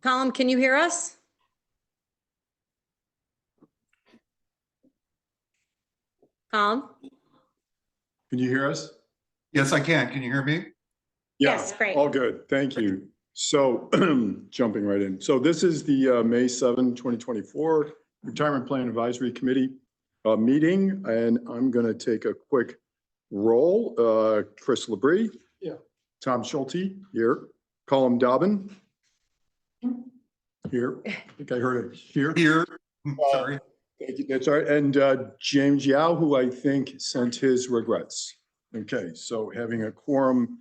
Colin, can you hear us? Colin? Can you hear us? Yes, I can. Can you hear me? Yeah, Yes, great. all good. Thank you. So jumping right in. So this is the May 7, 2024 Retirement Plan Advisory Committee meeting, and I'm going to take a quick roll. Chris Labrie. Yeah. Tom Schulte here. Colin Dobbin. Here. I think I heard it here. Here. Sorry. Thank you. That's all right. And James Yao, who I think sent his regrets. Okay, so having a quorum,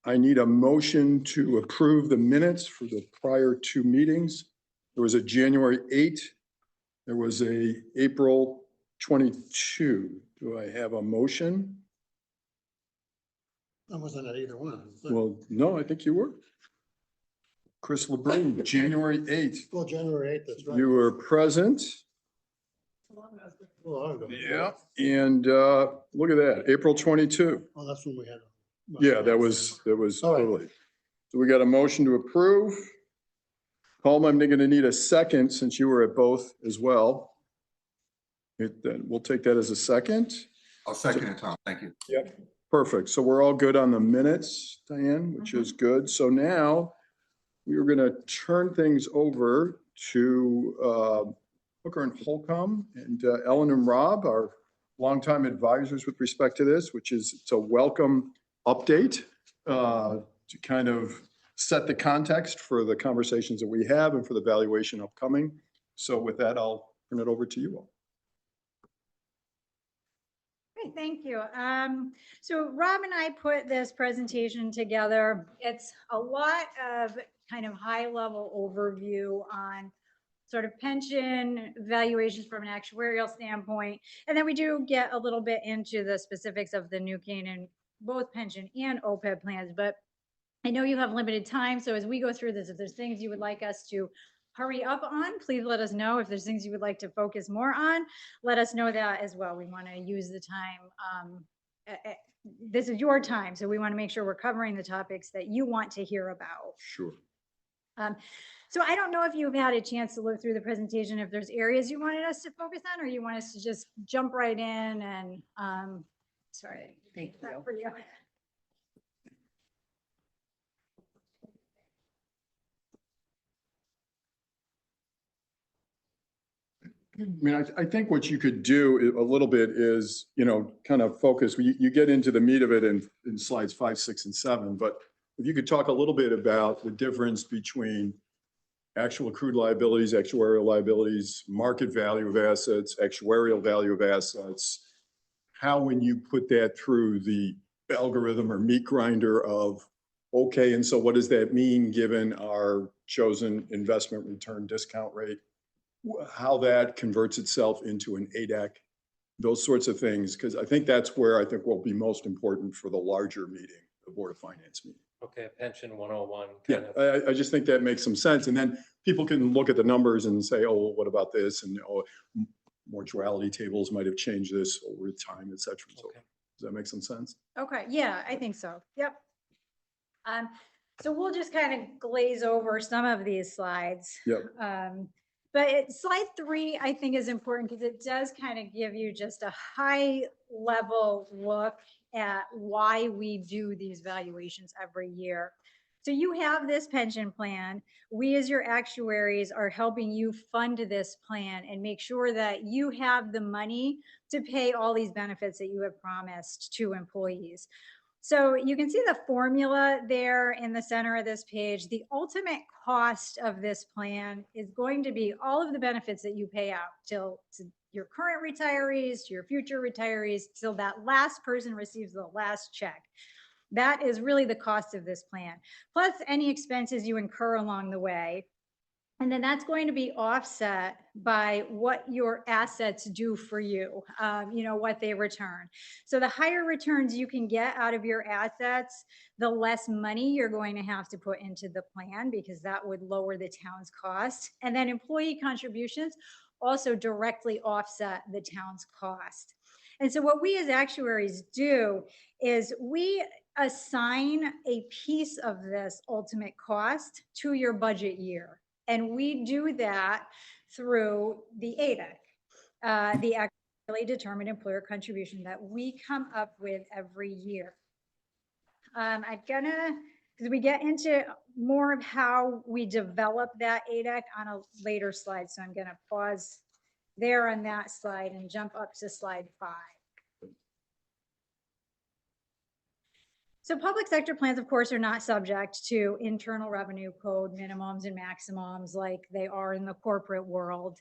I need a motion to approve the minutes for the prior two meetings. There was a January 8. There was a April 22. Do I have a motion? I wasn't at either one. Well, no, I think you were. Chris LeBrun, January 8. Well, January 8th, that's right. You were present. Oh, Yeah. And look at that, April 22. Oh, that's when we had. Yeah, that was All right. totally. So we got a motion to approve. Paul, I'm going to need a second since you were at both as well. We'll take that as a second. I'll second it, Tom. Thank you. Yep. Perfect. So we're all good on the minutes, Diane, which is good. So now we are going to turn things over to Hooker and Holcomb and Ellen and Rob, our longtime advisors with respect to this, which is it's a welcome update to kind of set the context for the conversations that we have and for the valuation upcoming. So with that, I'll turn it over to you all. Great, thank you. So Rob and I put this presentation together. It's a lot of kind of high-level overview on sort of pension valuations from an actuarial standpoint. And then we do get a little bit into the specifics of the New Canaan, both pension and OPEB plans. But I know you have limited time. So as we go through this, if there's things you would like us to hurry up on, please let us know. If there's things you would like to focus more on, let us know that as well. We want to use the time. This is your time. So we want to make sure we're covering the topics that you want to hear about. Sure. So I don't know if you've had a chance to look through the presentation, if there's areas you wanted us to focus on, or you want us to just jump right in and, sorry. Thank you. For you. I mean, I think what you could do a little bit is, kind of focus. You get into the meat of it in slides 5, 6, and 7. But if you could talk a little bit about the difference between actual accrued liabilities, actuarial liabilities, market value of assets, actuarial value of assets, how when you put that through the algorithm or meat grinder of, okay, and so what does that mean given our chosen investment return discount rate? How that converts itself into an ADAC, those sorts of things, because I think that's where I think will be most important for the larger meeting, the Board of Finance meeting. Okay, pension 101. Yeah, I just think that makes some sense. And then people can look at the numbers and say, oh, well, what about this? And mortuality tables might have changed this over time, et cetera. So Okay. does that make some sense? Okay, yeah, I think so. Yep. So we'll just kind of glaze over some of these slides. Yep. But slide 3, I think, is important because it does kind of give you just a high level look at why we do these valuations every year. So you have this pension plan. We as your actuaries are helping you fund this plan and make sure that you have the money to pay all these benefits that you have promised to employees. So you can see the formula there in the center of this page. The ultimate cost of this plan is going to be all of the benefits that you pay out to your current retirees, to your future retirees, till that last person receives the last check. That is really the cost of this plan, plus any expenses you incur along the way. And then that's going to be offset by what your assets do for you, what they return. So the higher returns you can get out of your assets, the less money you're going to have to put into the plan because that would lower the town's cost. And then employee contributions also directly offset the town's cost. And so what we as actuaries do is we assign a piece of this ultimate cost to your budget year. And we do that through the ADEC, the actually determined employer contribution that we come up with every year. I'm gonna, because we get into more of how we develop that ADEC on a later slide. So I'm gonna pause there on that slide and jump up to slide 5. So public sector plans, of course, are not subject to internal revenue code minimums and maximums like they are in the corporate world.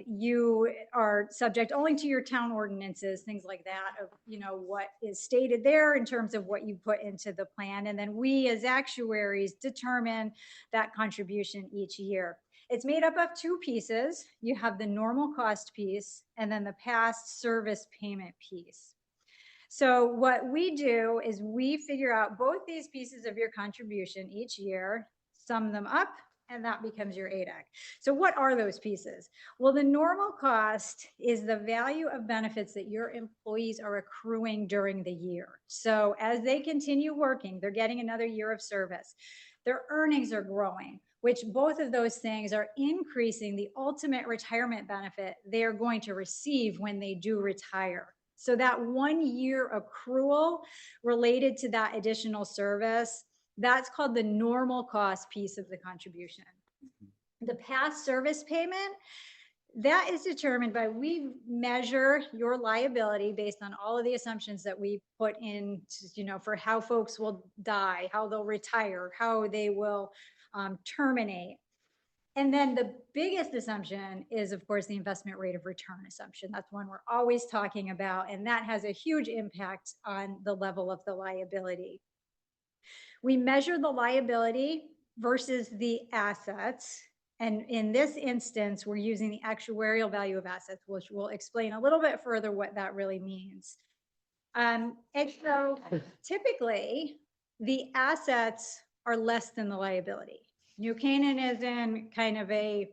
You are subject only to your town ordinances, things like that, of, you know, what is stated there in terms of what you put into the plan. And then we as actuaries determine that contribution each year. It's made up of 2 pieces. You have the normal cost piece and then the past service payment piece. So what we do is we figure out both these pieces of your contribution each year, sum them up, and that becomes your ADEC. So what are those pieces? Well, the normal cost is the value of benefits that your employees are accruing during the year. So as they continue working, they're getting another year of service. Their earnings are growing, which both of those things are increasing the ultimate retirement benefit they are going to receive when they do retire. So that 1 year accrual related to that additional service, that's called the normal cost piece of the contribution. The past service payment, that is determined by, we measure your liability based on all of the assumptions that we put in, you know, for how folks will die, how they'll retire, how they will terminate. And then the biggest assumption is, of course, the investment rate of return assumption. That's one we're always talking about, and that has a huge impact on the level of the liability. We measure the liability versus the assets. And in this instance, we're using the actuarial value of assets, which we'll explain a little bit further what that really means. And so typically, the assets are less than the liability. New Canaan is in kind of a,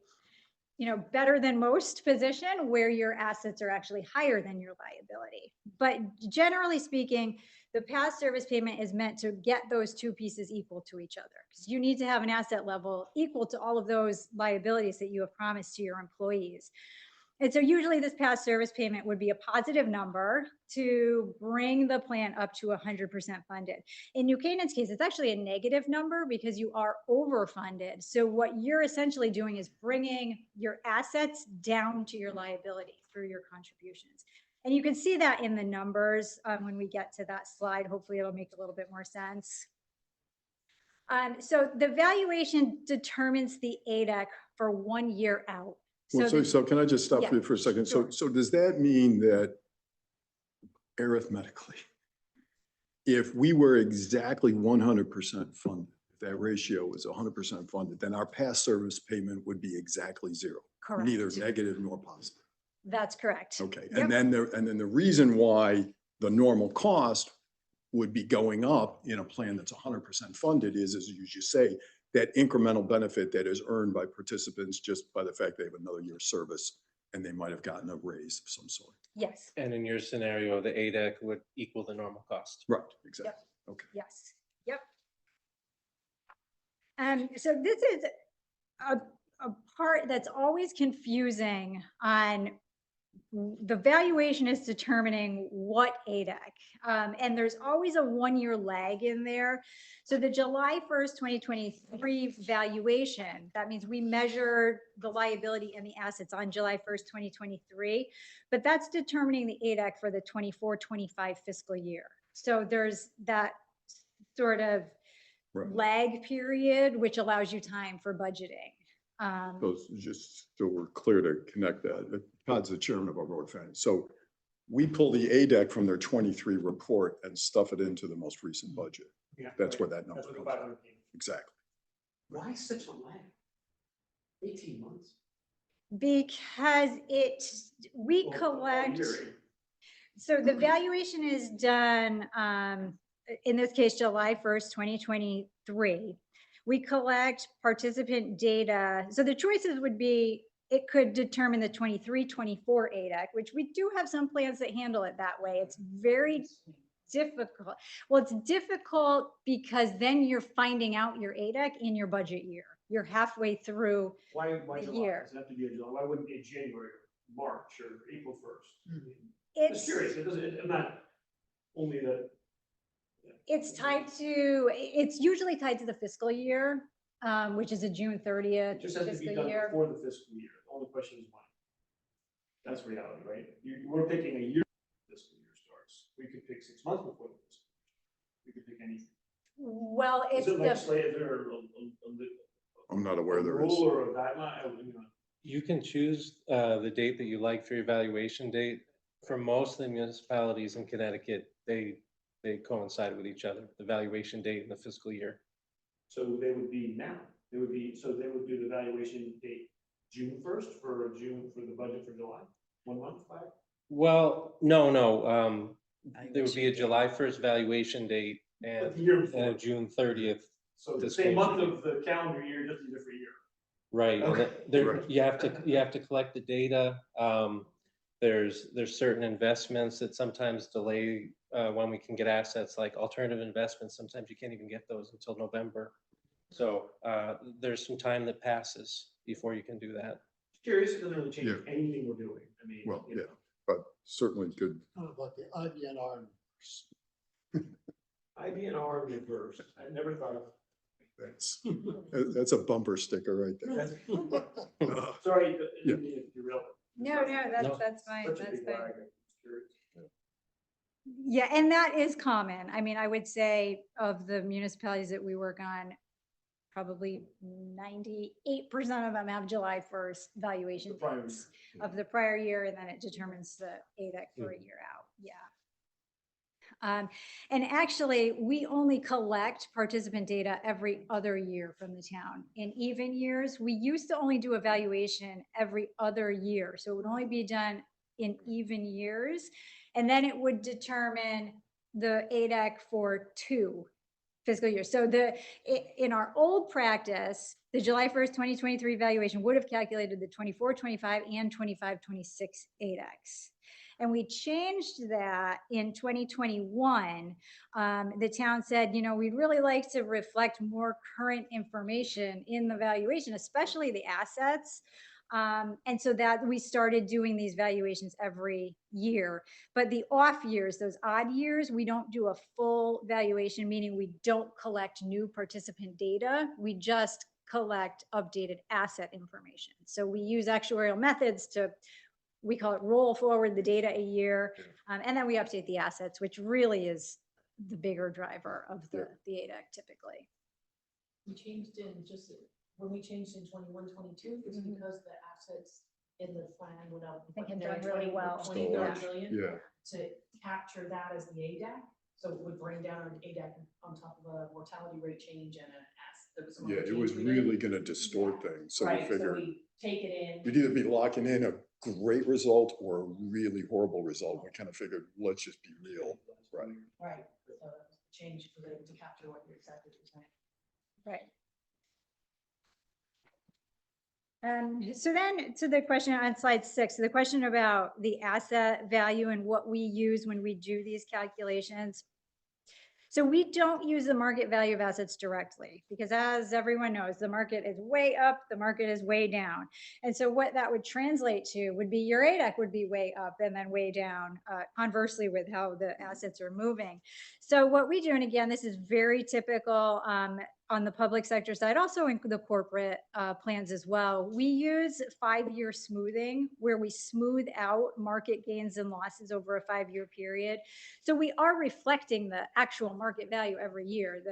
you know, better than most position where your assets are actually higher than your liability. But generally speaking, the past service payment is meant to get those 2 pieces equal to each other, because you need to have an asset level equal to all of those liabilities that you have promised to your employees. And so usually this past service payment would be a positive number to bring the plan up to 100% funded. In New Canaan's case, it's actually a negative number because you are overfunded. So what you're essentially doing is bringing your assets down to your liability through your contributions. And you can see that in the numbers when we get to that slide. Hopefully it'll make a little bit more sense. So the valuation determines the ADEC for 1 year out. So can I just stop Yeah, you for a second? sure. So does that mean that arithmetically, if we were exactly 100% funded, if that ratio was 100% funded, then our past service payment would be exactly 0, Correct. neither negative nor positive? That's correct. Okay, Yep. and then the reason why the normal cost would be going up in a plan that's 100% funded is, as you say, that incremental benefit that is earned by participants just by the fact they have another year's service and they might have gotten a raise of some sort. Yes. And in your scenario, the ADEC would equal the normal cost. Right, exactly. Okay. Yes. Yep. So this is a part that's always confusing on the valuation is determining what ADEC, and there's always a 1 year lag in there. So the July 1st, 2023 valuation, that means we measure the liability and the assets on July 1st, 2023, but that's determining the ADEC for the 24-25 fiscal year. So there's that sort of lag period, which allows you time for budgeting. So just so we're clear to connect that, Todd's the chairman of our board of finance. So we pull the ADEC from their 23 report and stuff it into the most recent budget. Yeah, That's right. where that number That's what comes the from. 500 came. Exactly. Why such a lag? 18 months. Because we Well, collect, a year. so the valuation is done, in this case, July 1st, 2023. We collect participant data. So the choices would be, it could determine the 23-24 ADEC, which we do have some plans that handle it that way. It's very difficult. Well, it's difficult because then you're finding out your ADEC in your budget year. You're halfway through. Why The July? year. Does it have to be in July? Why wouldn't it be January, or March, or April 1st? It's, Just curious, it doesn't, I'm not only that. it's tied to, it's usually tied to the fiscal year, which is a June 30th It just has to be fiscal done year. before the fiscal year. The only question is when. That's reality, right? We're picking a year before the fiscal year starts. We could pick 6 months before the fiscal year. We could pick anything. Well, Is it's it the, legislative or I'm not aware there is. rule or a guideline? You can choose the date that you like for your evaluation date. For most of the municipalities in Connecticut, they coincide with each other, the valuation date and the fiscal year. So they would be now. They would do the valuation date June 1st for the budget for July, 1 month back? Well, no. There would be a July 1st valuation date and But the year and a before. June 30th. So the disclosure same month date. of the calendar year, just a different year. Right, and Okay. there, Right. you have to collect the data. There's certain investments that sometimes delay when we can get assets, like alternative investments. Sometimes you can't even get those until November. So there's some time that passes before you can do that. Curious, it doesn't really change Yeah. anything we're doing. I mean. Well, you know. yeah, but certainly good. How about the IBNR? IBNR reverse. I never thought of. That's a bumper sticker right there. That's- Sorry, I didn't mean to derail. no, No. that's fine, Such a that's big fine. lag, I'm curious. Yeah, and that is common. I mean, I would say of the municipalities that we work on, probably 98% of them have July 1st valuation The prior dates of the prior year, and then it determines the ADEC for a year out, yeah. And actually, we only collect participant data every other year from the town. In even years, we used to only do evaluation every other year, so it would only be done in even years. And then it would determine the ADEC for 2 fiscal years. So in our old practice, the July 1st, 2023 valuation would have calculated the 24, 25, and 25, 26 ADECs. And we changed that in 2021. The town said, we'd really like to reflect more current information in the valuation, especially the assets. And so that we started doing these valuations every year. But the off years, those odd years, we don't do a full valuation, meaning we don't collect new participant data. We just collect updated asset information. So we use actuarial methods we call it roll forward the data a year. And then we update the assets, which really is the bigger driver of the ADEC typically. We changed when we changed in 21, 22, it's because the assets in the plan went up. I think what, had done nearly really 20 well. 20, Yeah. 30 million Yeah, to capture that as the ADAC. So it would bring down an ADAC on top of a mortality rate change and an there was some yeah, other it was change we did. really gonna distort things, so we Right, so figured we take it in. we'd either be locking in a great result or a really horrible result. We kind of figured, let's just be real, right? Right, so that was the change for them to capture what you're exactly saying. Right. So then to the question on slide 6, the question about the asset value and what we use when we do these calculations. So we don't use the market value of assets directly because as everyone knows, the market is way up, the market is way down. And so what that would translate to would be your ADEC would be way up and then way down, conversely with how the assets are moving. So what we do, and again, this is very typical on the public sector side, also in the corporate plans as well, we use 5-year smoothing where we smooth out market gains and losses over a 5-year period. So we are reflecting the actual market value every year.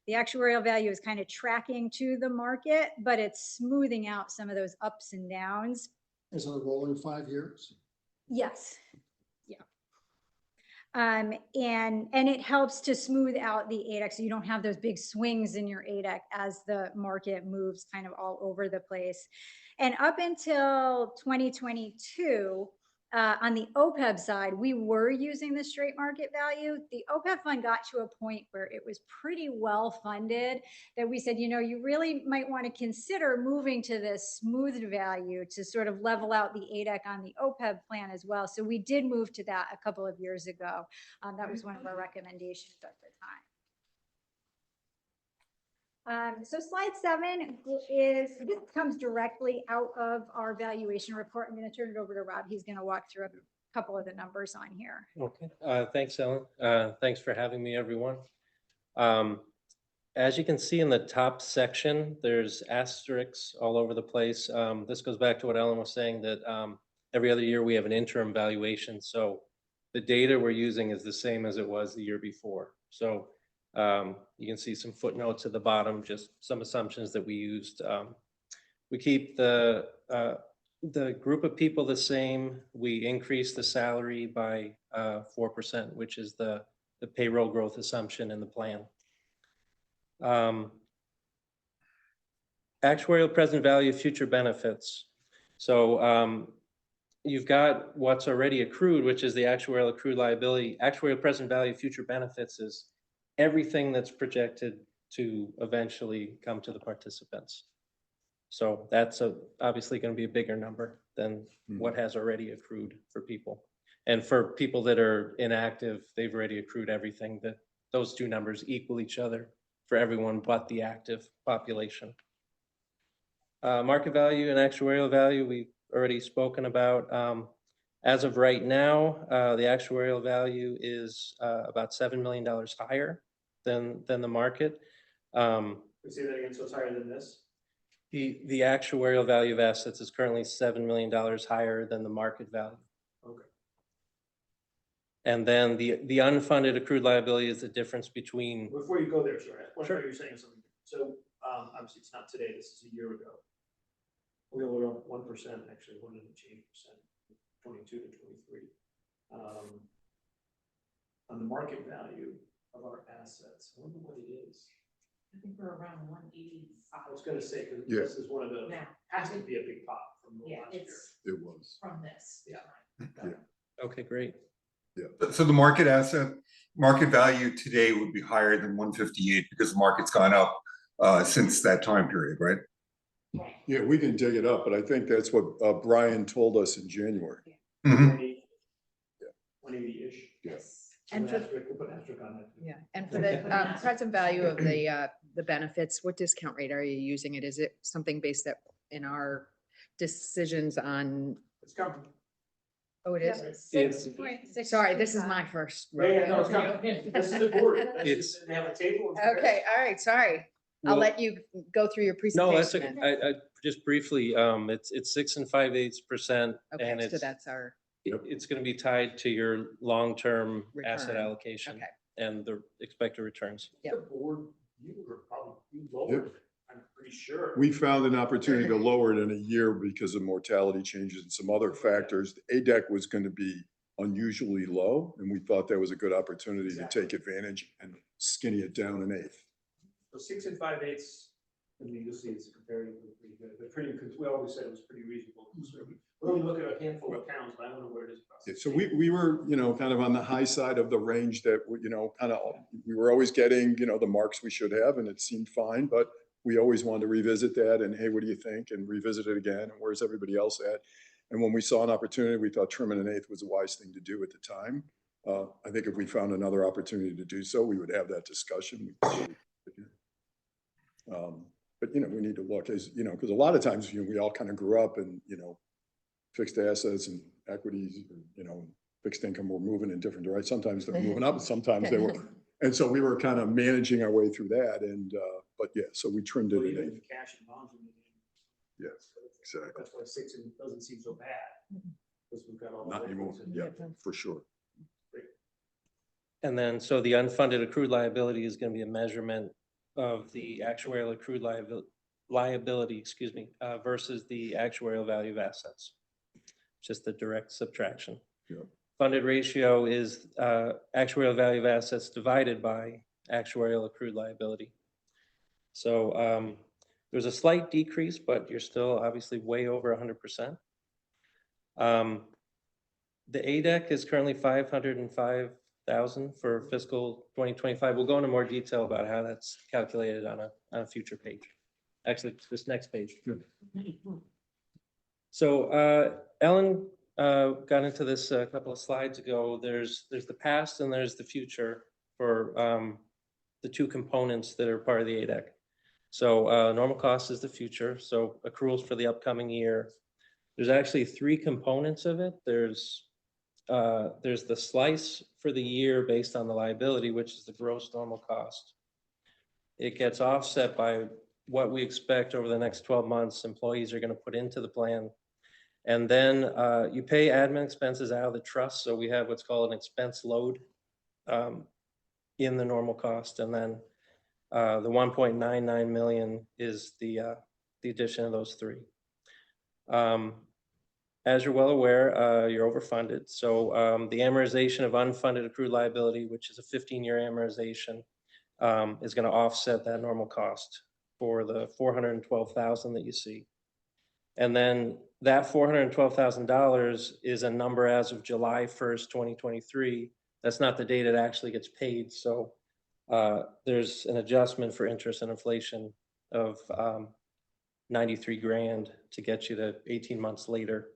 The actuarial value is kind of tracking to the market, but it's smoothing out some of those ups and downs. Is it a rolling 5 years? Yes. Yeah. And it helps to smooth out the ADEC so you don't have those big swings in your ADEC as the market moves kind of all over the place. And up until 2022, on the OPEB side, we were using the straight market value. The OPEB fund got to a point where it was pretty well funded that we said, you really might want to consider moving to this smoothed value to sort of level out the ADEC on the OPEB plan as well. So we did move to that a couple of years ago. That was one of our recommendations at the time. So slide 7 this comes directly out of our valuation report. I'm going to turn it over to Rob. He's going to walk through a couple of the numbers on here. Okay, thanks, Ellen. Thanks for having me, everyone. As you can see in the top section, there's asterisks all over the place. This goes back to what Ellen was saying, that every other year we have an interim valuation. So the data we're using is the same as it was the year before. So you can see some footnotes at the bottom, just some assumptions that we used. We keep the group of people the same. We increase the salary by 4%, which is the payroll growth assumption in the plan. Actuarial present value future benefits. So you've got what's already accrued, which is the actuarial accrued liability. Actuarial present value future benefits is everything that's projected to eventually come to the participants. So that's obviously going to be a bigger number than what has already accrued for people. And for people that are inactive, they've already accrued everything. That those two numbers equal each other for everyone but the active population. Market value and actuarial value, we've already spoken about. As of right now, the actuarial value is about $7 million higher than the market. Say that again, so it's higher than this? The actuarial value of assets is currently $7 million higher than the market value. Okay. And then the unfunded accrued liability is the difference between. Before you go there, sorry, I Sure. thought you were saying something. So, obviously it's not today, this is a year ago. We were up 1%, actually, 1 and change percent, 22 to 23. On the market value of our assets, I wonder what it is. I think we're around 185. I was gonna say, because Yeah. this is one of the, Now, has to be a big pop from the yeah, last year. it's It was. from this. Yeah. Okay, great. So the market value today would be higher than 158 because the market's gone up since that time period, right? Right. Yeah, we can dig it up, but I think that's what Brian told us in January. Mhm. 180-ish. Yes. And for, We'll put an asterisk on that. yeah, and for the present value of the benefits, what discount rate are you using it? Is it something based that in our decisions on, It's coming. oh, it is? It's- 6.6. Sorry, this is my first. Yeah, no, it's rodeo. coming. This is the board. It's- They have a table. and- Okay, all right, sorry. I'll Well, let you go through your No, that's presentation. okay. then. I just briefly, it's 6 5/8%, and Okay, so it's that's our, it's going to be tied to your long-term asset Return. allocation okay. and the expected returns. Yep. The board, you were probably, you lowered it, I'm pretty sure. We found an opportunity to lower it in a year because of mortality changes and some other factors. The ADEC was going to be unusually low, and we thought that was a good opportunity to take advantage and skinny it down an eighth. So 6 5/8, I mean, you'll see it's comparatively pretty good, but pretty, because we always said it was pretty reasonable. We're only looking at a handful of towns, but I don't know where it is. across the Yeah, so state. we were, kind of on the high side of the range that, kind of, we were always getting, the marks we should have, and it seemed fine, but we always wanted to revisit that and, hey, what do you think? And revisit it again, and where's everybody else at? And when we saw an opportunity, we thought trimming an eighth was a wise thing to do at the time. I think if we found another opportunity to do so, we would have that discussion. But, we need to look as, because a lot of times, we all kind of grew up and, fixed assets and equities, fixed income were moving in different directions. Sometimes they're moving up and sometimes they were. And so we were kind of managing our way through that. And, but yeah, so we trimmed it Well, in even eight. the cash and bonds. in the game. Yes, exactly. That's why 6 doesn't seem so bad. Because we've got all. the Not anymore. liquids in Yeah, there. for sure. And then, so the unfunded accrued liability is going to be a measurement of the actuarial accrued liability, versus the actuarial value of assets. Just a direct subtraction. Yeah. Funded ratio is actuarial value of assets divided by actuarial accrued liability. So there's a slight decrease, but you're still obviously way over 100%. The ADEC is currently 505,000 for fiscal 2025. We'll go into more detail about how that's calculated on a future page. Actually, this next page. So Ellen got into this a couple of slides ago. There's the past and there's the future for the two components that are part of the ADEC. So normal cost is the future. So accruals for the upcoming year. There's actually three components of it. There's the slice for the year based on the liability, which is the gross normal cost. It gets offset by what we expect over the next 12 months employees are going to put into the plan. And then you pay admin expenses out of the trust. So we have what's called an expense load in the normal cost. And then the 1.99 million is the addition of those three. As you're well aware, you're overfunded. So the amortization of unfunded accrued liability, which is a 15-year amortization, is going to offset that normal cost for the $412,000 that you see. And then that $412,000 is a number as of July 1st, 2023. That's not the date it actually gets paid. So there's an adjustment for interest and inflation of 93 grand to get you to 18 months later,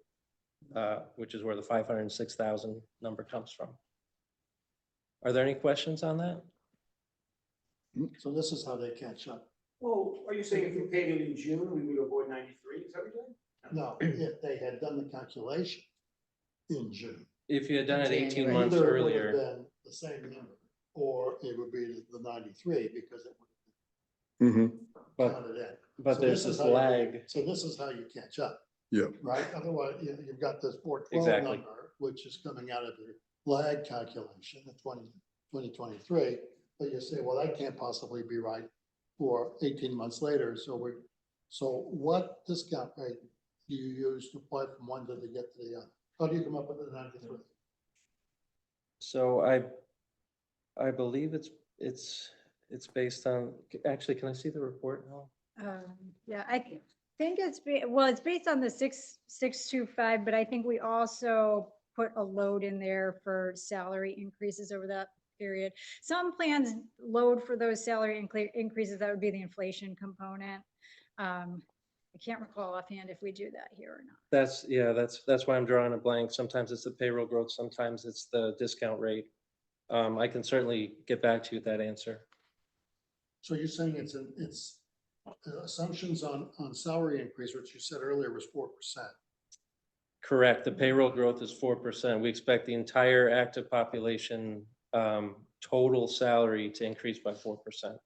which is where the 506,000 number comes from. Are there any questions on that? So this is how they catch up. Well, are you saying if we paid it in June, we would avoid 93? Is that what you're saying? No, if they had done the calculation in June. If you had done it 18 January. months either it would have earlier, been the same number, or it would be the 93 because it Mhm. would have but counted in. but So there's this is this how you- lag. So this is how you catch up, Yeah, right? Otherwise, you've got this 412 Exactly. number, which is coming out of your lag calculation of 2023. But you say, well, that can't possibly be right for 18 months later. So what discount rate do you use to apply from one to get to the other? How do you come up with the 93? So I believe it's based on, actually, can I see the report now? Yeah, I think it's based on the 625, but I think we also put a load in there for salary increases over that period. Some plans load for those salary increases. That would be the inflation component. I can't recall offhand if we do that here or not. That's why I'm drawing a blank. Sometimes it's the payroll growth, sometimes it's the discount rate. I can certainly get back to you with that answer. So you're saying it's assumptions on salary increase, which you said earlier was 4%. Correct. The payroll growth is 4%. We expect the entire active population total salary to increase by 4%.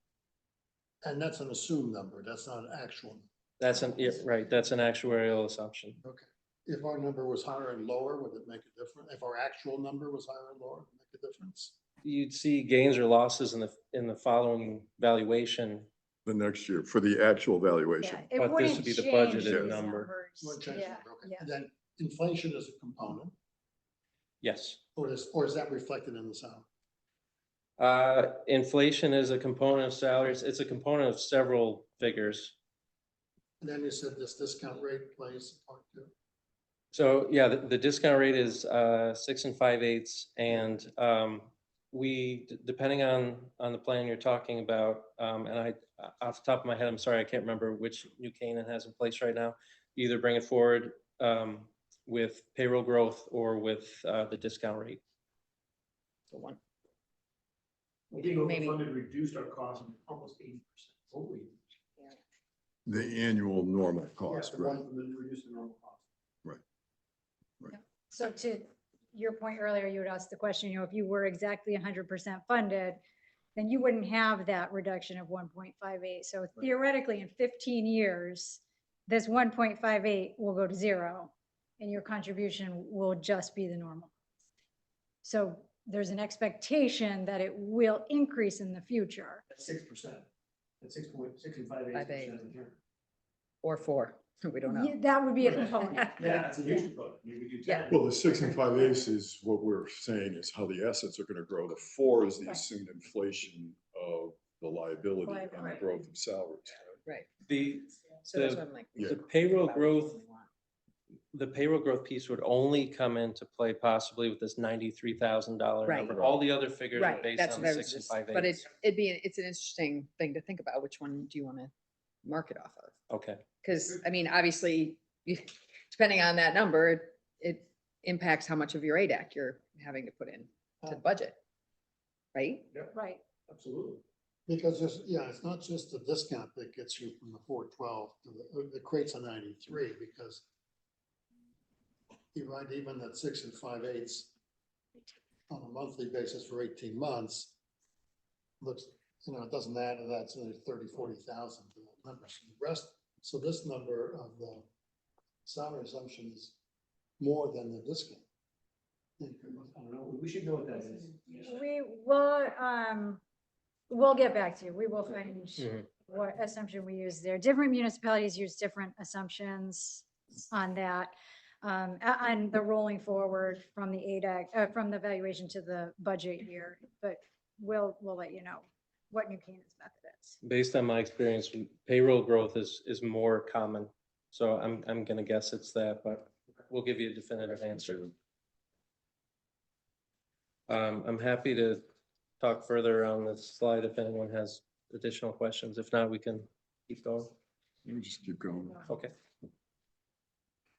And that's an assumed number. That's not an actual. Right. That's an actuarial assumption. Okay. If our number was higher and lower, would it make a difference? If our actual number was higher and lower, would it make a difference? You'd see gains or losses in the following valuation. the next year for the actual valuation. Yeah, it But this wouldn't would be the change budgeted these number. numbers. Won't change the Yeah, number, okay. yeah. And then inflation is a component, Yes. or is that reflected in the salary? Inflation is a component of salaries. It's a component of several figures. And then you said this discount rate plays a part too. So yeah, the discount rate is 6 5/8, and depending on the plan you're talking about, and I off the top of my head, I'm sorry, I can't remember which New Canaan has in place right now. You either bring it forward with payroll growth or with the discount rate. So one. I think Maybe. overfunded reduced our cost almost 80%. Holy. The annual normal Yeah, cost, the right? one from the reduced the normal cost. So to your point earlier, you had asked the question, if you were exactly 100% funded, then you wouldn't have that reduction of 1.58. So theoretically, in 15 years, this 1.58 will go to zero and your contribution will just be the normal. So there's an expectation that it will increase in the future. At 6%. At 6.6 Or 4, we don't know. Yeah, that would be a component. Yeah, that's a huge component. Maybe we do 10. Yeah. Well, the 6 5/8 is what we're saying is how the assets are going to grow. The 4 is the Right. assumed inflation of the liability and the Right. growth of salaries. Right. The So that's what I'm like. Yeah. the payroll growth the payroll growth piece would only come into play possibly with this $93,000 Right. number. All the other figures are Right, based that's on what I the was just, 65 but eighths. it's an interesting thing to think about. Which one do you want to mark it off of? Okay, Because, I mean, obviously, depending on that number, it impacts how much of your ADAC you're having to put in to the budget. Right? Right. Absolutely. Because there's, yeah, it's not just the discount that gets you from the 412 to the, it creates a 93 because you write even at 6 5/8 on a monthly basis for 18 months, looks, it doesn't add to that, so there's 30, 40,000 to that number. So the rest, so this number of the salary assumption is more than the discount. I don't know, we should know what that is. We will, we'll get back to you. We will find Mhm. what assumption we use there. Different municipalities use different assumptions on that. On the rolling forward from the ADAC, from the valuation to the budget year, but we'll let you know what New Canaan's method is. based on my experience, payroll growth is more common. So I'm gonna guess it's that, but we'll give you a definitive answer. I'm happy to talk further on this slide if anyone has additional questions. If not, we can keep going. Let me just keep going. Okay.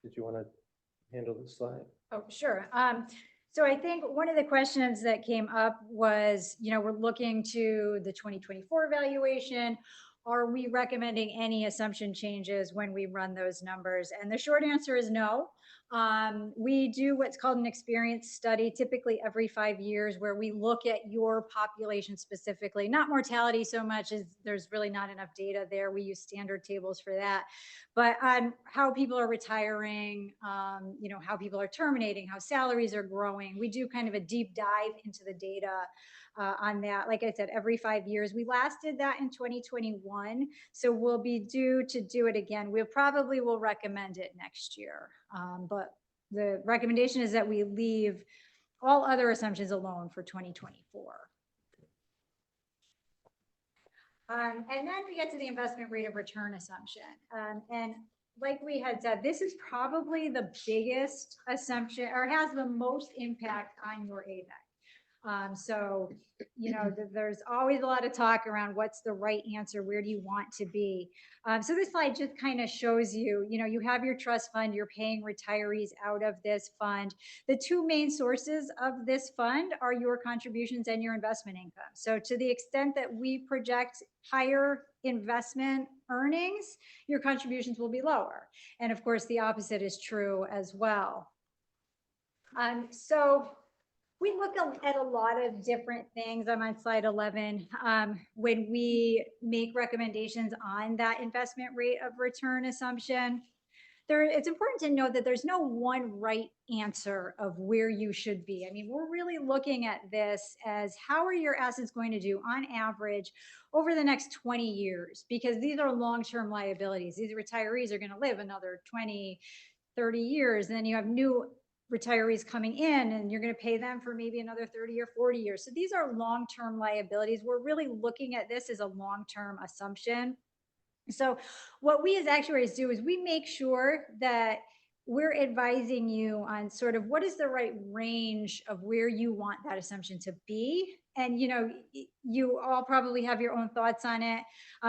Did you want to handle this slide? Oh, sure. So I think one of the questions that came up was, we're looking to the 2024 evaluation. Are we recommending any assumption changes when we run those numbers? And the short answer is no. We do what's called an experience study, typically every 5 years, where we look at your population specifically, not mortality so much as there's really not enough data there. We use standard tables for that, but on how people are retiring, how people are terminating, how salaries are growing. We do kind of a deep dive into the data on that. Like I said, every 5 years. We last did that in 2021, so we'll be due to do it again. We probably will recommend it next year, but the recommendation is that we leave all other assumptions alone for 2024. And then we get to the investment rate of return assumption. And like we had said, this is probably the biggest assumption or has the most impact on your AVEC. So, there's always a lot of talk around what's the right answer, where do you want to be? So this slide just kind of shows you, you have your trust fund, you're paying retirees out of this fund. The two main sources of this fund are your contributions and your investment income. So to the extent that we project higher investment earnings, your contributions will be lower. And of course, the opposite is true as well. So we look at a lot of different things. I'm on slide 11. When we make recommendations on that investment rate of return assumption, it's important to note that there's no one right answer of where you should be. I mean, we're really looking at this as how are your assets going to do on average over the next 20 years? Because these are long-term liabilities. These retirees are going to live another 20, 30 years. And then you have new retirees coming in and you're going to pay them for maybe another 30 or 40 years. So these are long-term liabilities. We're really looking at this as a long-term assumption. So what we as actuaries do is we make sure that we're advising you on sort of what is the right range of where you want that assumption to be. And, you all probably have your own thoughts on it.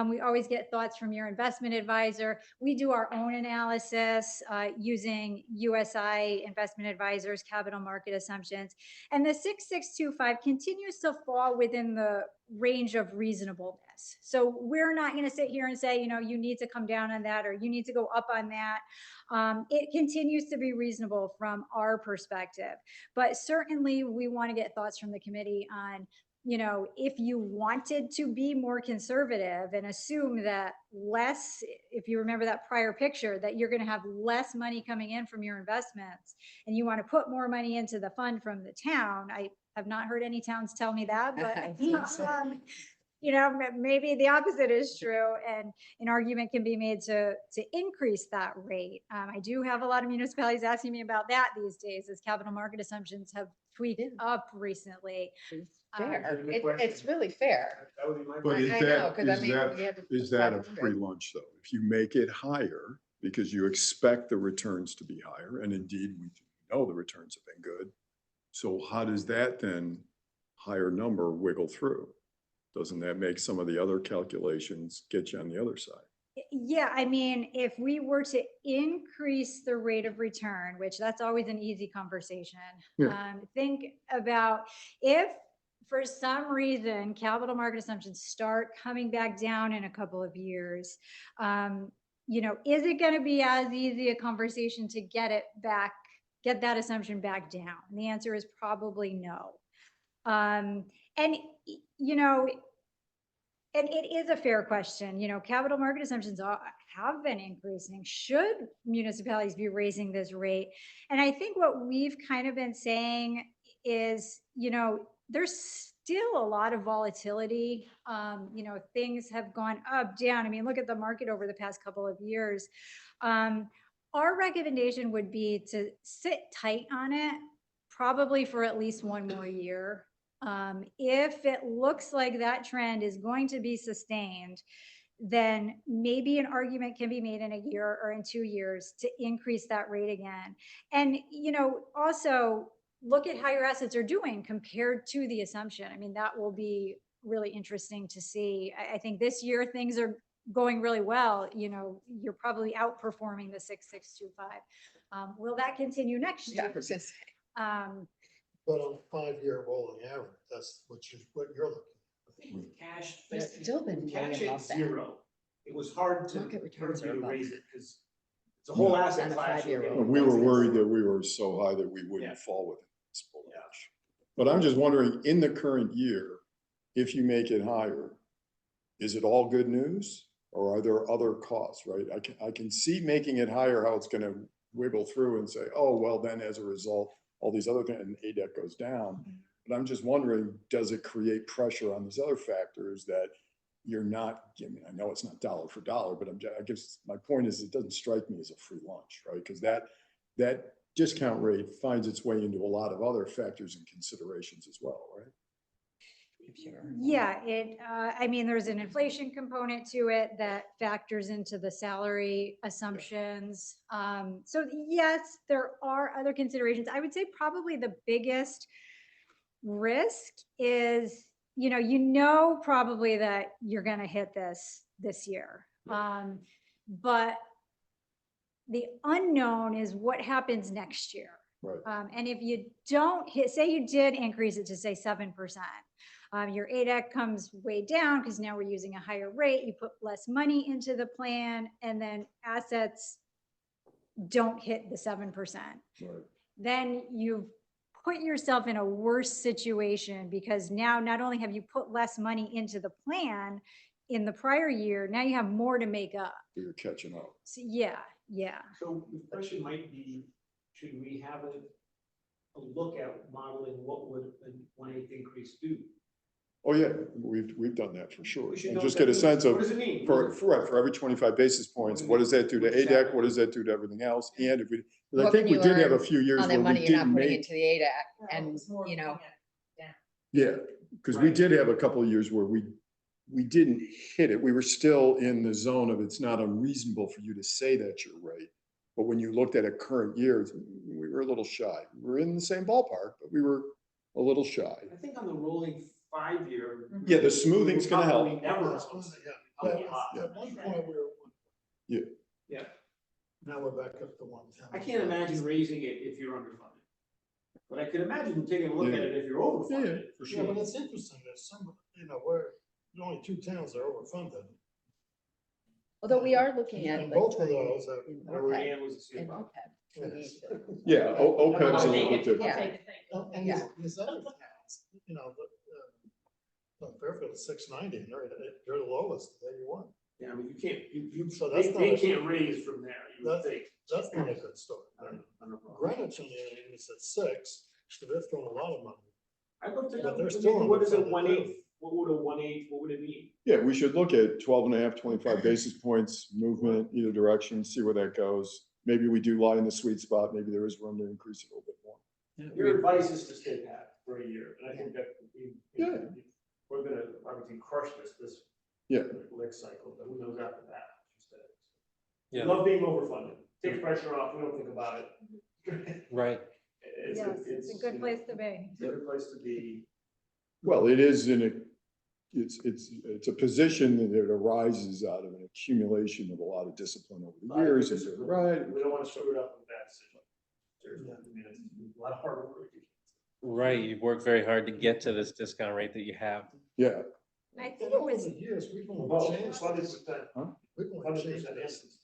We always get thoughts from your investment advisor. We do our own analysis using USI investment advisors, capital market assumptions. And the 6625 continues to fall within the range of reasonableness. So we're not going to sit here and say, you need to come down on that or you need to go up on that. It continues to be reasonable from our perspective, but certainly we want to get thoughts from the committee on, if you wanted to be more conservative and assume that less, if you remember that prior picture, that you're going to have less money coming in from your investments and you want to put more money into the fund from the town. I have not heard any towns tell me that, but maybe the opposite is true, and an argument can be made to increase that rate. I do have a lot of municipalities asking me about that these days, as capital market assumptions have tweaked up recently. Fair. It's really fair. That would be my. But I know, 'cause I mean, we had to is that a talk about it. free lunch though? If you make it higher, because you expect the returns to be higher, and indeed, we know the returns have been good. So how does that then higher number wiggle through? Doesn't that make some of the other calculations get you on the other side? Yeah, I mean, if we were to increase the rate of return, which that's always an easy conversation. Yeah. Think about if for some reason capital market assumptions start coming back down in a couple of years, you know, is it going to be as easy a conversation to get it back, get that assumption back down? And the answer is probably no. And, you know, and it is a fair question, you know, capital market assumptions have been increasing. Should municipalities be raising this rate? And I think what we've kind of been saying is, you know, there's still a lot of volatility. You know, things have gone up, down. I mean, look at the market over the past couple of years. Our recommendation would be to sit tight on it, probably for at least one more year. If it looks like that trend is going to be sustained, then maybe an argument can be made in a year or in 2 years to increase that rate again. And, you know, also look at how your assets are doing compared to the assumption. I mean, that will be really interesting to see. I think this year things are going really well. You know, you're probably outperforming the 6,625. Will that continue next year? Yeah, I was gonna say. But on a 5-year rolling average, that's what you're looking I think with cash. We've still been with way cash above at that. 0, it was hard to, Market returns hard are to above raise that. it because it's a whole Yeah. asset On a class. 5-year you're roll. getting We were priced worried at. that we were so high that we Yeah. wouldn't fall within this range. But I'm just wondering, in the current year, if you make it higher, is it all good news? Or are there other costs, right? I can see making it higher, how it's gonna wiggle through and say, oh, well, then as a result, all these other things, and ADEC goes down. But I'm just wondering, does it create pressure on these other factors that you're not, I mean, I know it's not dollar for dollar, but I guess my point is it doesn't strike me as a free lunch, right? Because that discount rate finds its way into a lot of other factors and considerations as well, right? Yeah, I mean, there's an inflation component to it that factors into the salary assumptions. So yes, there are other considerations. I would say probably the biggest risk is, you know, probably that you're going to hit this year. But the unknown is what happens next year. Right. And if you don't hit, say you did increase it to say 7%, your ADEC comes way down because now we're using a higher rate. You put less money into the plan, and then assets don't hit the 7%. Right. Then you've put yourself in a worse situation because now not only have you put less money into the plan in the prior year, now you have more to make up. You're catching up. So, yeah. So the question might be, should we have a look at modeling what would a 1/8 increase do? Oh, yeah, we've done that for sure. We should And know just what get a that sense means. of, What does it mean? for every 25 basis points, what does that do to What does that ADEC? mean? What does that do to everything else? And if we, 'cause I What think can we you did have a earn few years On where that we money you're not didn't putting make. into the ADEC Well, and, it's more you know, looking at- Yeah, because we Right. did have a couple of years where we didn't hit it. We were still in the zone of it's not unreasonable for you to say that's your rate. But when you looked at a current year, we were a little shy. We were in the same ballpark, but we were a little shy. I think on the rolling 5-year. Yeah, the smoothing's gonna help. Probably never at. helps. Yeah, Yeah. at one point we were, Yeah, now we're back up to 110. I can't imagine raising it if you're underfunded. But I could imagine taking a look at Yeah. it if you're overfunded. Yeah, for Yeah, but sure. it's interesting that some, you know, we're, the only 2 towns that are overfunded. although we are looking at. And like, both of those are. in Where OPEB, Ann was the same in problem. OPEB, we need to- Yeah, OPEB's a little bit different. Yeah. I'll take the thing. And Yeah. these other towns, you know, Fairfield is 690, and they're the lowest, that you want. Yeah, I mean, you can't, So that's they not a- can't raise from there, you would That's- think. That's not a good story. I don't know. Greenwich on the other hand is at 6, so they're throwing a lot of money. I'd love to But know, they're still what is a underfunded, 1/8? too. What would a 1/8, what would it mean? Yeah, we should look at 12.5, 25 basis points movement either direction, see where that goes. Maybe we do lie in the sweet spot. Maybe there is room to increase it a little bit more. Your advice is to stay pat for a year, and I think that Yeah. we're gonna obviously crush this Yeah. next cycle, but who knows after that? We Yeah. love being overfunded, takes pressure off, we don't think about it. Right. Yes, it's a good place to be. It's a good place to be. Well, it is it's a position that arises out of an accumulation of a lot of discipline over the years. And doing right. We don't want to screw it up with that decision. Seriously, I mean, it's a lot of hard work. Right. You've worked very hard to get to this discount rate that you have. Yeah, I think And it over was, the years, we've only Well, changed. 100%. We've only changed 100% this. is.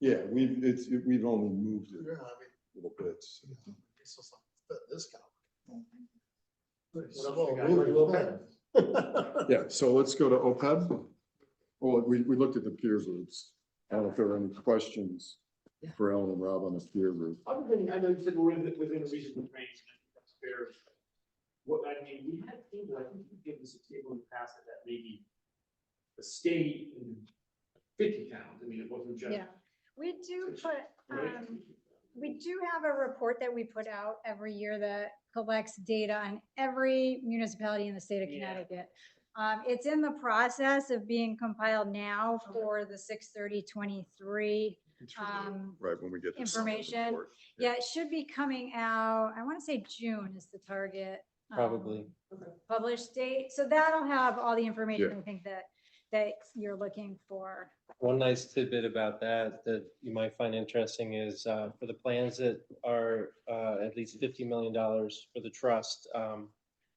yeah, we've only moved it Yeah, I a mean, little bits. it's just like the discount. Pretty What else slow we got? moving OPEB? thing. Yeah, so let's go to OPEB. Well, we looked at the peer groups. I don't know if there are any questions for Ellen and Rob on the peer group. Other than, I know you said we're within a reasonable range, and I think that's fair. What, I mean, we had a table, I think you gave us a table in the past that maybe the state and 50 towns, I mean, it wasn't just. yeah, we do put, Right? we do have a report that we put out every year that collects data on every municipality in the state of Yeah. Connecticut. It's in the process of being compiled now for the 6/30/23. Right, when we get the summer Information. report. Yeah, it should be coming out, I want to say June is the target. Probably. Published date. So that'll have all the information Yeah. I think that you're looking for. One nice tidbit about that you might find interesting is for the plans that are at least $50 million for the trust,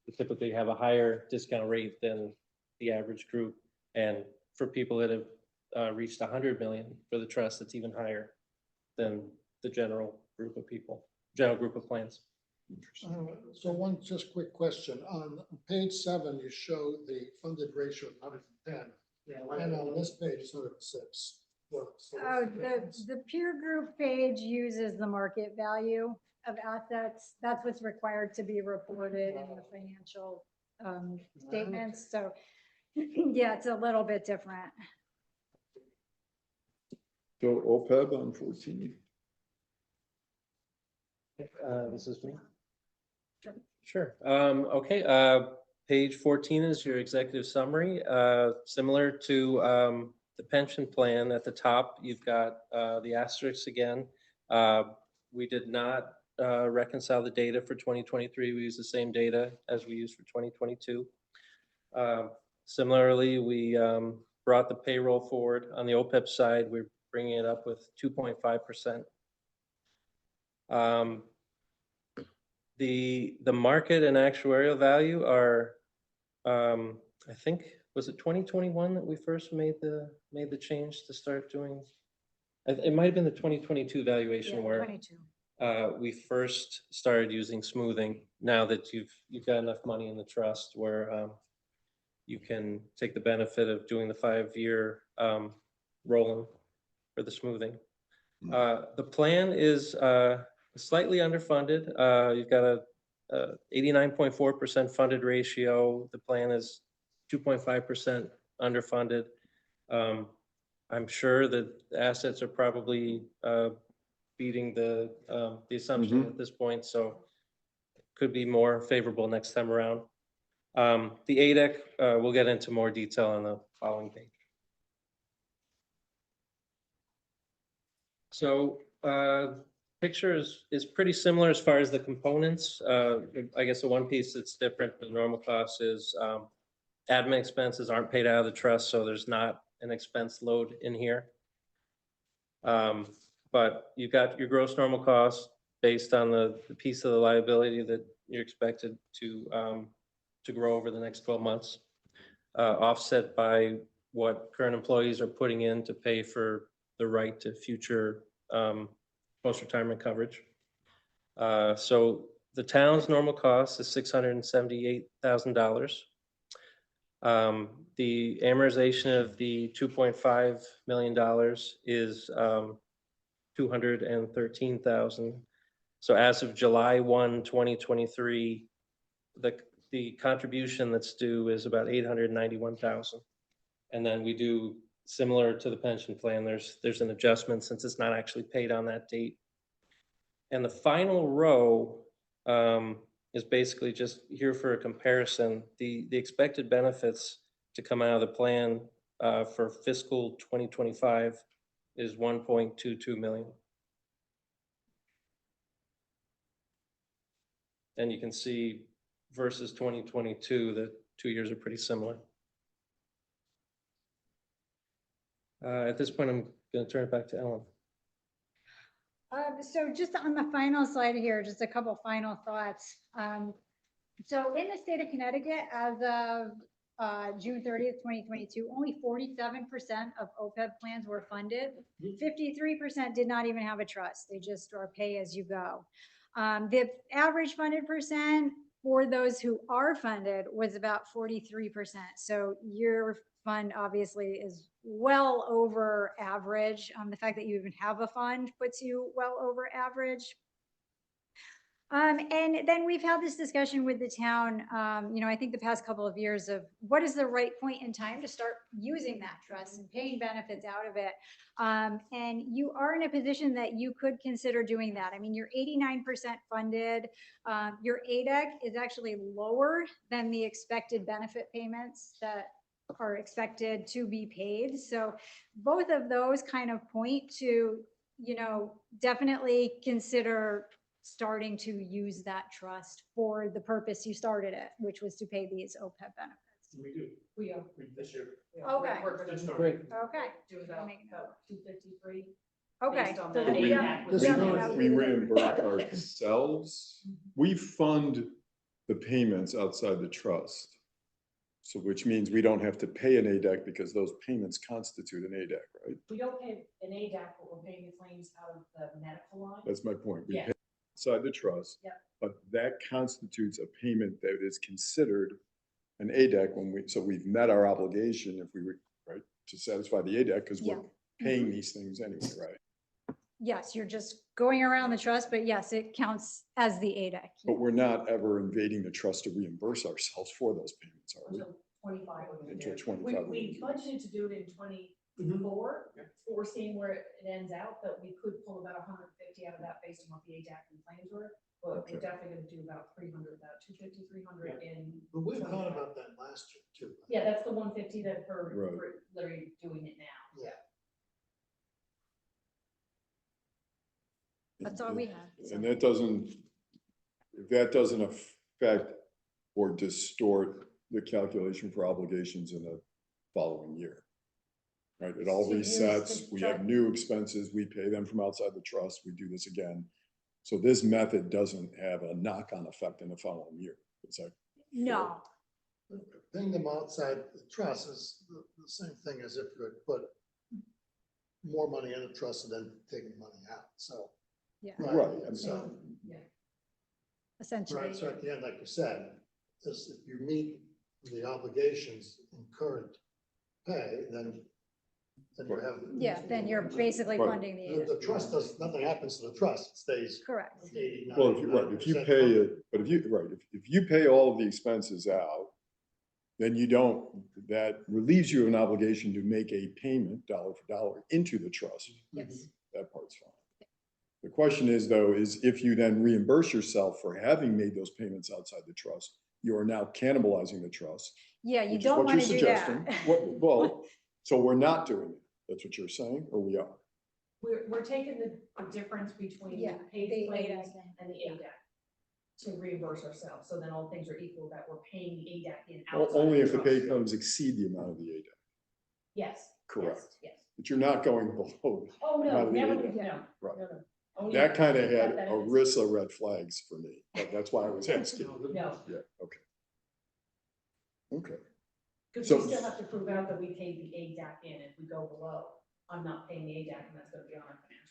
we typically have a higher discount rate than the average group. And for people that have reached 100 million for the trust, it's even higher than the general group of plans. So one just quick question. On page 7, you show the funded ratio of 110. And on this page, it's 106. Oh, the peer group page uses the market value of assets. That's what's required to be reported in the financial statements. So yeah, it's a little bit different. So OPEB on 14. This is me. Sure. Okay. Page 14 is your executive summary. Similar to the pension plan at the top, you've got the asterisks again. We did not reconcile the data for 2023. We use the same data as we used for 2022. Similarly, we brought the payroll forward. On the OPEB side, we're bringing it up with 2.5%. The market and actuarial value are, I think, was it 2021 that we first made the change to start doing? It might have been the 2022 valuation Yeah, where 22. we first started using smoothing. Now that you've got enough money in the trust where you can take the benefit of doing the 5-year rolling for the smoothing. The plan is slightly underfunded. You've got a 89.4% funded ratio. The plan is 2.5% underfunded. I'm sure that the assets are probably beating the assumption at this point, so it could be more favorable next time around. The ADEC, we'll get into more detail on the following page. So picture is pretty similar as far as the components. I guess the one piece that's different than normal cost is admin expenses aren't paid out of the trust, so there's not an expense load in here. But you've got your gross normal costs based on the piece of the liability that you're expected to grow over the next 12 months, offset by what current employees are putting in to pay for the right to future post-retirement coverage. So the town's normal cost is $678,000. The amortization of the $2.5 million is $213,000. So as of July 1, 2023, the contribution that's due is about $891,000. And then we do similar to the pension plan. There's an adjustment since it's not actually paid on that date. And the final row is basically just here for a comparison. The expected benefits to come out of the plan for fiscal 2025 is 1.22 million. And you can see versus 2022, the 2 years are pretty similar. At this point, I'm going to turn it back to Ellen. So just on the final slide here, just a couple final thoughts. So in the state of Connecticut, as of June 30th, 2022, only 47% of OPEB plans were funded. 53% did not even have a trust. They just are pay as you go. The average funded percent for those who are funded was about 43%. So your fund obviously is well over average. The fact that you even have a fund puts you well over average. And then we've had this discussion with the town, I think the past couple of years of what is the right point in time to start using that trust and paying benefits out of it. And you are in a position that you could consider doing that. I mean, you're 89% funded. Your ADEC is actually lower than the expected benefit payments that are expected to be paid. So both of those kind of point to, definitely consider starting to use that trust for the purpose you started it, which was to pay these OPEB benefits. We do, We are. this year. Okay. We're gonna Just start. Great. Okay. Do about 253. Okay. Based on So that. the We- ADEC we- yeah, that would We be the- reimburse ourselves. We fund the payments outside the trust. So which means we don't have to pay an ADEC because those payments constitute an ADEC, right? We don't pay an ADAC, but we're paying the claims out of the medical line. That's my point. We Yeah. pay outside the trust. Yep. But that constitutes a payment that is considered an ADEC so we've met our obligation if we were, right, to satisfy the ADEC because we're Yeah. paying these things anyway, right? Yes, you're just going around the trust, but yes, it counts as the ADEC. But we're not ever invading the trust to reimburse ourselves for those payments, are we? Until 25. we're gonna Until do it. 25 we're We gonna do budgeted to do it in 24, Yeah. but we're seeing where it ends out, but we could pull about 150 out of that based on what the ADAC and claims were. But Okay. we're definitely gonna do about 300, about 250, 300 in. But we thought 25. about that last year too. Yeah, that's the 150 that Right. for literally doing it now. Yeah. That's all we have. And that doesn't, if that doesn't affect or distort the calculation for obligations in the following year. Right, it all To use the resets, we have trust. new expenses, we pay them from outside the trust, we do this again. So this method doesn't have a knock-on effect in the following year. It's like, No, Paying them outside the trust is the same thing as if you had put more money in a trust and then taking money out, so. yeah, right, and So, essentially. right, so at the end, like you said, is if you meet the obligations in current pay, then you have. Yeah, then you're basically Right. funding the The ADEC. trust does, nothing happens to the trust, it stays Correct. 89. well, if you pay it, but if you pay all of the expenses out, then you don't, that relieves you of an obligation to make a payment dollar for dollar into the trust. Yes. That part's fine. The question is though, is if you then reimburse yourself for having made those payments outside the trust, you are now cannibalizing the trust. Yeah, you which is don't what want you're to do that. suggesting. Well, so we're not doing it. That's what you're saying, or we are? We're taking the difference between Yeah, paid the claims ADAC. and the ADAC to reimburse ourselves. So then all things are equal, that we're paying the ADAC in O- outside. Only if the pay trust. comes exceed the amount of the ADEC, Yes. Correct. Yes. but you're not going below. Oh, Amount no, of the never, ADAC. no. Right. No. Only That kind of if had that is. ERISA red flags for me. That's why I was asking. No, Yeah, okay. Okay, because So- we still have to prove out that we paid the ADAC in. If we go below, I'm not paying the ADAC and that's gonna be on our financials.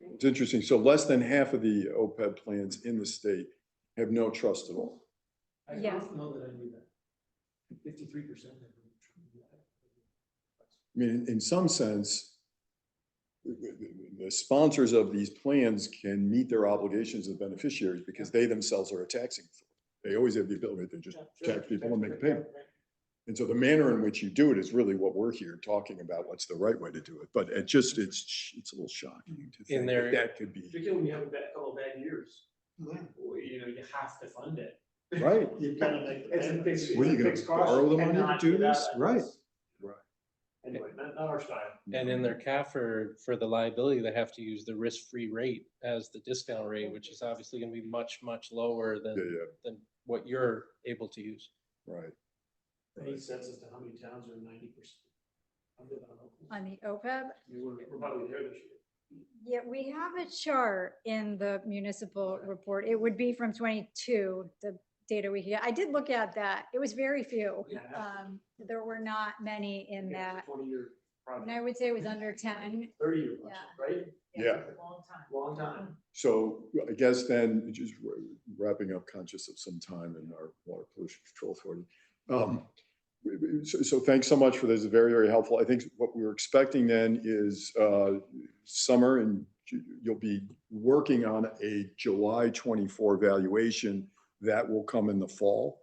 it's interesting. So less than half of the OPEB plans in the state have no trust at all. I Yeah. don't know that I knew that. 53%. I mean, in some sense, the sponsors of these plans can meet their obligations as beneficiaries because they themselves are a taxing authority. They always have the ability to just tax people and make a payment. And so the manner in which you do it is really what we're here talking about, what's the right way to do it. But it's a little shocking to think there- that could be, Particularly when you have a couple of bad years, Yeah. you have to fund it. right? You've got to make the It's a payment. fixed. What, are you it's a gonna fixed cost, borrow you the money to cannot do get out this? of Right. this. Right. Anyway, not our style. And in their CAF for the liability, they have to use the risk-free rate as the discount rate, which is obviously gonna be much, much lower Yeah, than what you're able to use. right. Any sense as to how many towns are 90%? On the OPEB, We're probably there this year. yeah, we have a chart in the municipal report. It would be from 22, the data we get. I did look at that. It was very few. Yeah. There were not many in that. 20-year And project, I would say it was under 10. 30-year project, right? Yeah. Long time. Long time. So I guess then, just wrapping up, conscious of some time in our Water Pollution Control Authority. So thanks so much for this, very, very helpful. I think what we were expecting then is summer, and you'll be working on a July 24 valuation that will come in the fall.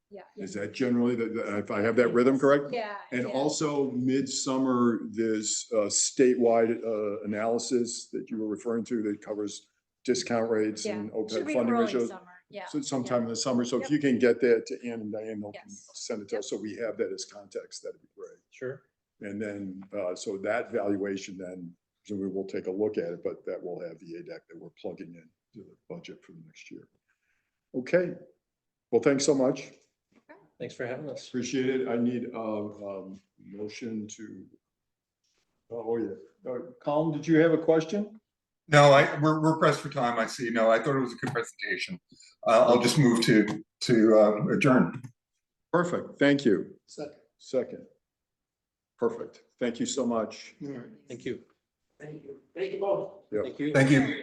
Yeah. Is that generally, if I have that rhythm correct? Yeah. And yeah. also midsummer, this statewide analysis that you were referring to that covers discount rates Yeah. and Should OPEB be funding early ratios. summer. Yeah. So sometime in the summer. So if Yep. you can get that to Ann and Diane, they'll Yes. send it to us. So we have that as context. That'd be great. Sure. And then, so that valuation then, so we will take a look at it, but that will have the ADAC that we're plugging in to the budget for the next year. Okay. Well, thanks so much. Thanks for having us. Appreciate it. I need a motion to. Oh, yeah. Colin, did you have a question? No, we're pressed for time. I see. No, I thought it was a good presentation. I'll just move to adjourn. Perfect. Thank you. Second. Perfect. Thank you so much. All right. Thank you. Thank you. Thank you both. Yeah. Thank you. Thank you.